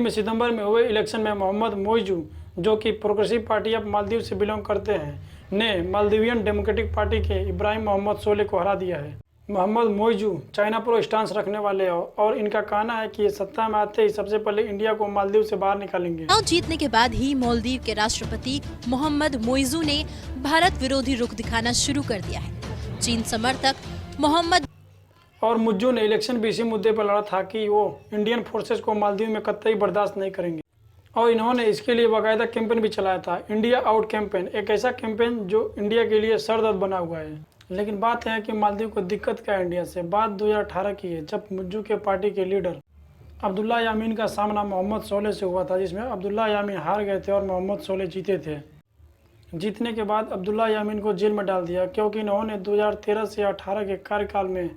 में सितंबर में हुए इलेक्शन में मोहम्मद मोइजू, जो कि प्रोग्रेसिव पार्टी ऑफ मालदीव से बिलोंग करते हैं, ने मालदीवियन डेमोक्रेटिक पार्टी के इब्राहिम मोहम्मद सोले को हरा दिया है। Mohamed Muizzu China pro stance रखने वाले हैं और इनका कहना है कि ये सत्ता में आते ही सबसे पहले इंडिया को मालदीव से बाहर निकालेंगे। चुनाव जीतने के बाद ही मालदीव के राष्ट्रपति मोहम्मद मोइजू ने भारत विरोधी रुख दिखाना शुरू कर दिया है। चीन समर्थक मोहम्मद और मुज्जू ने इलेक्शन भी इसी मुद्दे पर लड़ा था कि वो इंडियन फोर्सेस को मालदीव में कतई बर्दाश्त नहीं करेंगे और इन्होंने इसके लिए बाकायदा कैंपेन भी चलाया था, इंडिया आउट कैंपेन, एक ऐसा कैंपेन जो इंडिया के लिए सरदर्द बना हुआ है। लेकिन बात है कि मालदीव को दिक्कत क्या है इंडिया से। बात 2018 की है, जब मुज्जू के पार्टी के लीडर अब्दुल्ला यामीन का सामना मोहम्मद सोले से हुआ था, जिसमें अब्दुल्ला यामीन हार गए थे और मोहम्मद सोले जीते थे। जीतने के बाद अब्दुल्ला यामीन को जेल में डाल दिया क्योंकि इन्होंने 2013 से 18 के कार्यकाल में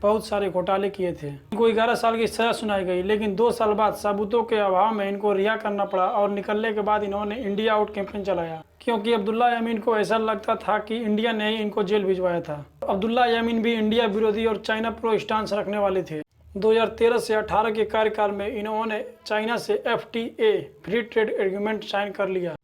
बहुत सारे घोटाले किए थे। इनको 11 साल की सजा सुनाई गई, लेकिन 2 साल बाद सबूतों के अभाव में इनको रिहा करना पड़ा और निकलने के बाद इन्होंने इंडिया आउट कैंपेन चलाया क्योंकि अब्दुल्ला यामीन को ऐसा लगता था कि इंडिया ने ही इनको जेल भिजवाया था। अब्दुल्ला यामीन भी इंडिया विरोधी और चाइना प्रो स्टांस रखने वाले थे। 2013 से 18 के कार्यकाल में इन्होंने चाइना से FTA free trade agreement sign कर लिया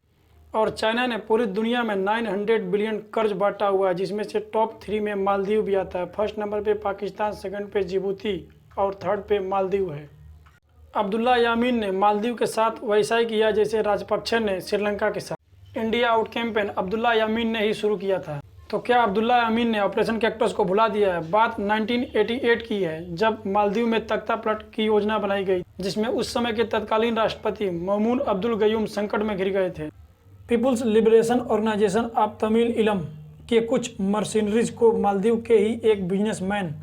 और चाइना ने पूरी दुनिया में 900 बिलियन कर्ज बांटा हुआ है, जिसमें से टॉप 3 में मालदीव भी आता है। फर्स्ट नंबर पे पाकिस्तान, सेकंड पे जिबूती और थर्ड पे मालदीव है। अब्दुल्ला यामीन ने मालदीव के साथ वैसा ही किया जैसे राजपक्षे ने श्रीलंका के साथ। इंडिया आउट कैंपेन अब्दुल्ला यामीन ने ही शुरू किया था। तो क्या अब्दुल्ला यामीन ने ऑपरेशन कैक्टस को भुला दिया है? बात 1988 की है, जब मालदीव में तख्ता पलट की योजना बनाई गई, जिसमें उस समय के तत्कालीन राष्ट्रपति ममून अब्दुल गयूम संकट में घिर गए थे। People's liberation organisation of Tamil Eelam के कुछ मर्सिनरीज को मालदीव के ही एक बिजनेसमैन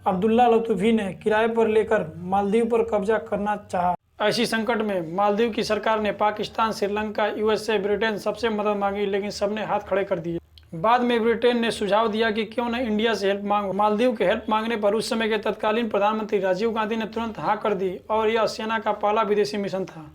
अब्दुल्ला लतूफी ने किराए पर लेकर मालदीव पर कब्जा करना चाहा। ऐसी संकट में मालदीव की सरकार ने पाकिस्तान, श्रीलंका, USA, ब्रिटेन सबसे मदद मांगी, लेकिन सबने हाथ खड़े कर दिए। बाद में ब्रिटेन ने सुझाव दिया कि क्यों न इंडिया से हेल्प मांगो। मालदीव के हेल्प मांगने पर उस समय के तत्कालीन प्रधानमंत्री राजीव गांधी ने तुरंत हाँ कर दी और यह सेना का पहला विदेशी मिशन था।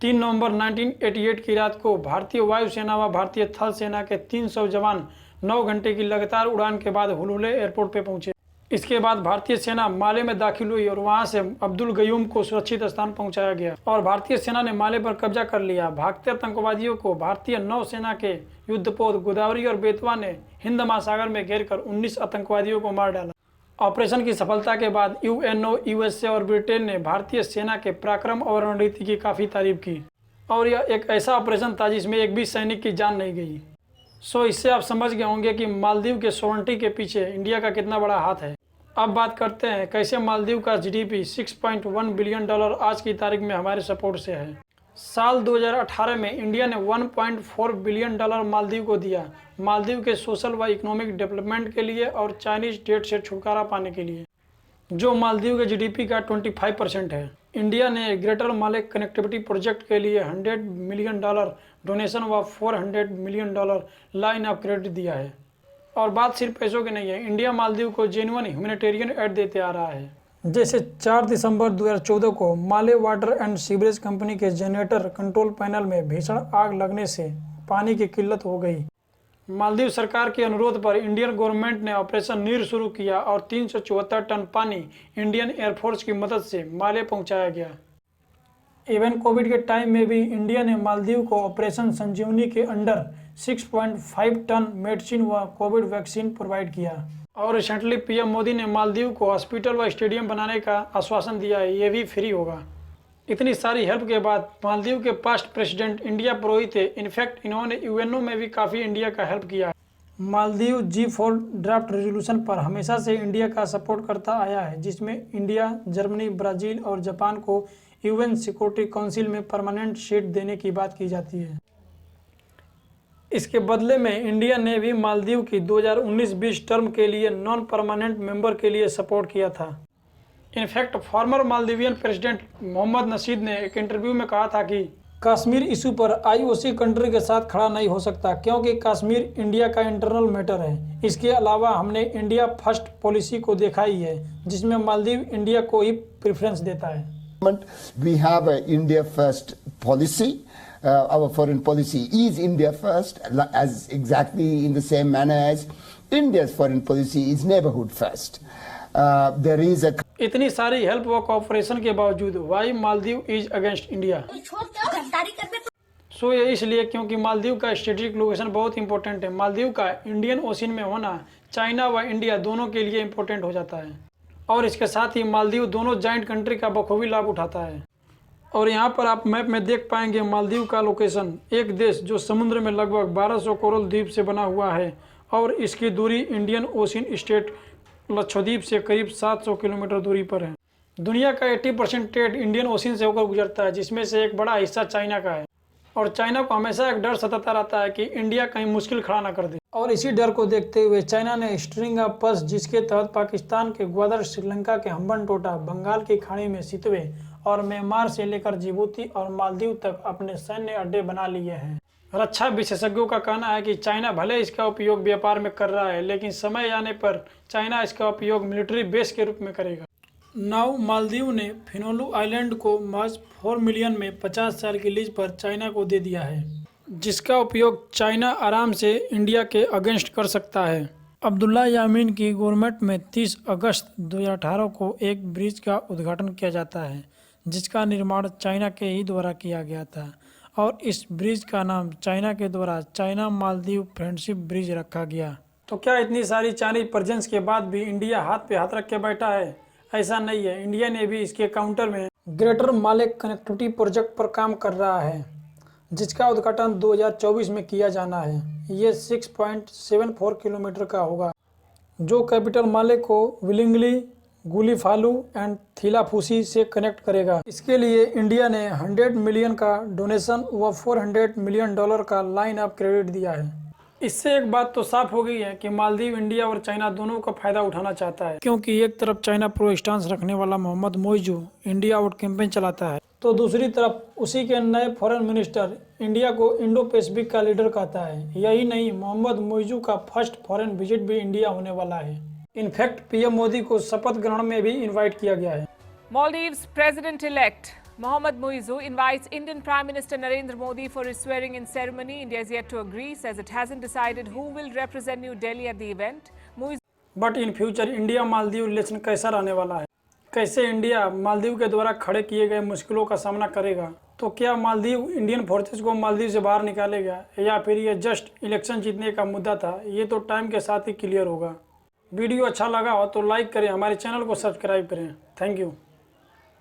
3 नवंबर 1988 की रात को भारतीय वायुसेना व भारतीय थल सेना के 300 जवान 9 घंटे की लगातार उड़ान के बाद हुलहुले एयरपोर्ट पर पहुंचे। इसके बाद भारतीय सेना माले में दाखिल हुई और वहां से अब्दुल गयूम को सुरक्षित स्थान पहुंचाया गया और भारतीय सेना ने माले पर कब्जा कर लिया। भागते आतंकवादियों को भारतीय नौसेना के युद्धपोत गोदावरी और बेतवा ने हिंद महासागर में घेरकर 19 आतंकवादियों को मार डाला। ऑपरेशन की सफलता के बाद UNO, USA और ब्रिटेन ने भारतीय सेना के पराक्रम और रणनीति की काफ़ी तारीफ की और यह एक ऐसा ऑपरेशन था जिसमें एक भी सैनिक की जान नहीं गई। सो इससे आप समझ गए होंगे कि मालदीव के सोवरेनिटी के पीछे इंडिया का कितना बड़ा हाथ है। अब बात करते हैं कैसे मालदीव का GDP $6.1 बिलियन आज की तारीख में हमारे सपोर्ट से है। साल 2018 में इंडिया ने $1.4 बिलियन मालदीव को दिया, मालदीव के सोशल व इकोनॉमिक डेवलपमेंट के लिए और चाइनीज डेट से छुटकारा पाने के लिए, जो मालदीव के GDP का 25% है। इंडिया ने ग्रेटर माले कनेक्टिविटी प्रोजेक्ट के लिए $100 मिलियन डोनेशन व $400 मिलियन लाइन ऑफ क्रेडिट दिया है। और बात सिर्फ पैसों की नहीं है, इंडिया मालदीव को जेन्युइन ह्यूमैनिटेरियन एड देते आ रहा है। जैसे 4 दिसंबर 2014 को माले वाटर एंड सीवरेज कंपनी के जनरेटर कंट्रोल पैनल में भीषण आग लगने से पानी की किल्लत हो गई। मालदीव सरकार के अनुरोध पर इंडियन गवर्नमेंट ने ऑपरेशन नीर शुरू किया और 374 टन पानी इंडियन एयरफोर्स की मदद से माले पहुंचाया गया। इवन कोविड के टाइम में भी इंडिया ने मालदीव को ऑपरेशन संजीवनी के अंडर 6.5 टन मेडिसिन व कोविड वैक्सीन प्रोवाइड किया। और रिसेंटली PM मोदी ने मालदीव को हॉस्पिटल व स्टेडियम बनाने का आश्वासन दिया है, ये भी फ्री होगा। इतनी सारी हेल्प के बाद मालदीव के पास्ट प्रेसिडेंट इंडिया प्रोही थे। इनफैक्ट इन्होंने UNO में भी काफ़ी इंडिया का हेल्प किया। मालदीव G4 ड्राफ्ट रेजोल्यूशन पर हमेशा से इंडिया का सपोर्ट करता आया है, जिसमें इंडिया, जर्मनी, ब्राज़ील और जापान को UN सिक्योरिटी काउंसिल में परमानेंट सीट देने की बात की जाती है। इसके बदले में इंडिया ने भी मालदीव की 2019-20 टर्म के लिए नॉन परमानेंट मेंबर के लिए सपोर्ट किया था। In fact former Maldivian president Mohamed Nasheed ने एक इंटरव्यू में कहा था कि कश्मीर इशू पर IOC कंट्री के साथ खड़ा नहीं हो सकता क्योंकि कश्मीर इंडिया का इंटरनल मैटर है। इसके अलावा हमने इंडिया फर्स्ट पॉलिसी को देखा ही है, जिसमें मालदीव इंडिया को ही प्रेफरेंस देता है। We have a India first policy. Our foreign policy is India first, as exactly in the same manner as India's foreign policy is neighborhood first. There is a इतनी सारी help व cooperation के बावजूद why Maldives is against India. So ये इसलिए क्योंकि मालदीव का strategic location बहुत इंपॉर्टेंट है। मालदीव का इंडियन ओशन में होना चाइना व इंडिया दोनों के लिए इंपॉर्टेंट हो जाता है और इसके साथ ही मालदीव दोनों जॉइंट कंट्री का बखूबी लाभ उठाता है। और यहाँ पर आप मैप में देख पाएंगे मालदीव का लोकेशन, एक देश जो समुद्र में लगभग 1200 कोरल द्वीप से बना हुआ है और इसकी दूरी इंडियन ओशन स्टेट लक्षद्वीप से करीब 700 किलोमीटर दूरी पर है। दुनिया का 80% ट्रेड इंडियन ओशन से होकर गुजरता है, जिसमें से एक बड़ा हिस्सा चाइना का है और चाइना को हमेशा एक डर सताता रहता है कि इंडिया कहीं मुश्किल खड़ा ना कर दे। और इसी डर को देखते हुए चाइना ने स्ट्रिंग ऑफ पर्स, जिसके तहत पाकिस्तान के ग्वादर, श्रीलंका के हम्बनटोटा, बंगाल की खाड़ी में सितवे और म्यांमार से लेकर जिबूती और मालदीव तक अपने सैन्य अड्डे बना लिए हैं। रक्षा विशेषज्ञों का कहना है कि चाइना भले इसका उपयोग व्यापार में कर रहा है, लेकिन समय आने पर चाइना इसका उपयोग मिलिट्री बेस के रूप में करेगा। नाउ मालदीव ने फिनोलू आइलैंड को मार्च 4 मिलियन में 50 साल की लीज पर चाइना को दे दिया है, जिसका उपयोग चाइना आराम से इंडिया के अगेंस्ट कर सकता है। अब्दुल्ला यामीन की गवर्नमेंट में 30 अगस्त 2018 को एक ब्रिज का उद्घाटन किया जाता है, जिसका निर्माण चाइना के ही द्वारा किया गया था और इस ब्रिज का नाम चाइना के द्वारा चाइना मालदीव फ्रेंडशिप ब्रिज रखा गया। तो क्या इतनी सारी चाइनीज प्रेजेंस के बाद भी इंडिया हाथ पे हाथ रख के बैठा है? ऐसा नहीं है। इंडिया ने भी इसके काउंटर में ग्रेटर माले कनेक्टिविटी प्रोजेक्ट पर काम कर रहा है, जिसका उद्घाटन 2024 में किया जाना है। ये 6.74 किलोमीटर का होगा, जो कैपिटल माले को विलिंगली, गुलीफालू एंड थीलाफूसी से कनेक्ट करेगा। इसके लिए इंडिया ने 100 मिलियन का डोनेशन व $400 मिलियन का लाइन ऑफ क्रेडिट दिया है। इससे एक बात तो साफ हो गई है कि मालदीव इंडिया और चाइना दोनों का फायदा उठाना चाहता है, क्योंकि एक तरफ चाइना प्रो स्टांस रखने वाला Mohamed Muizzu India out campaign चलाता है, तो दूसरी तरफ उसी के नए फॉरेन मिनिस्टर इंडिया को इंडो पैसिफिक का लीडर कहता है। यही नहीं, मोहम्मद मोइजू का फर्स्ट फॉरेन विजिट भी इंडिया होने वाला है। इनफैक्ट पीएम मोदी को शपथ ग्रहण में भी इनवाइट किया गया है। Maldives President-elect Mohammad Muizzu invites Indian Prime Minister Narendra Modi for his swearing-in ceremony. India is yet to agree, says it hasn't decided who will represent New Delhi at the event. But in future India Maldives relation कैसा रहने वाला है? कैसे India Maldives के द्वारा खड़े किए गए मुश्किलों का सामना करेगा? तो क्या मालदीव इंडियन फोर्सेस को मालदीव से बाहर निकालेगा या फिर ये जस्ट इलेक्शन जीतने का मुद्दा था? ये तो टाइम के साथ ही क्लियर होगा। वीडियो अच्छा लगा हो तो लाइक करें, हमारे चैनल को सब्सक्राइब करें। Thank you.